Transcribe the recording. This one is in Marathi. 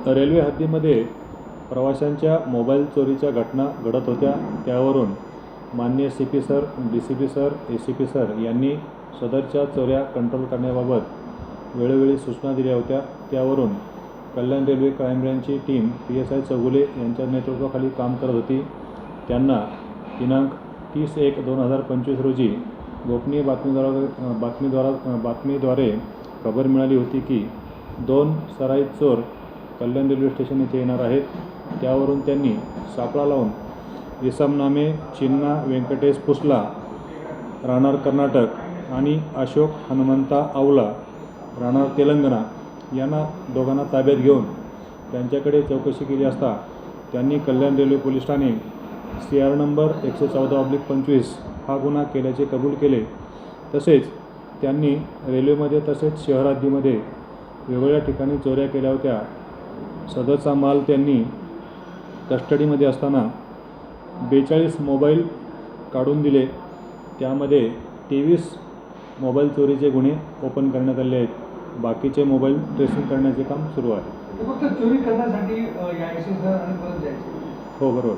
रेल्वे हद्दीमध्ये प्रवाशांच्या मोबाईल चोरीच्या घटना घडत होत्या. त्यावरून माननीय CP sir, DCP sir, ACP sir यांनी सदरच्या चोऱ्या कंट्रोल करण्याबाबत वेळोवेळी सूचना दिल्या होत्या. त्यावरून कल्याण रेल्वे क्राईम ब्रँचची टीम PSI चौगुले यांच्या नेतृत्वाखाली काम करत होती. त्यांना दिनांक 30/1/2025 रोजी गोपनीय बातमीद्वारे खबर मिळाली होती की 2 सराईत चोर कल्याण रेल्वे स्टेशन येथे येणार आहेत. त्यावरून त्यांनी सापळा लावून इसम नामे चिन्ना व्यंकटेश पुसला, राहणार कर्नाटक आणि अशोक हनुमंता आवला, राहणार तेलंगणा यांना दोघांना ताब्यात घेऊन त्यांच्याकडे चौकशी केली असता त्यांनी कल्याण रेल्वे पोलीस ठाणे CR नंबर 114/25 हा गुन्हा केल्याचे कबूल केले. तसेच त्यांनी रेल्वेमध्ये तसेच शहर हद्दीमध्ये वेगवेगळ्या ठिकाणी चोऱ्या केल्या होत्या. सदरचा माल त्यांनी कस्टडीमध्ये असताना 42 मोबाईल काढून दिले. त्यामध्ये 23 मोबाईल चोरीचे गुन्हे ओपन करण्यात आले आहेत. बाकीचे मोबाईल ट्रेसिंग करण्याचे काम सुरू आहे. फक्त चोरी करण्यासाठी यायचे सर आणि परत जायचे. हो, बरोबर.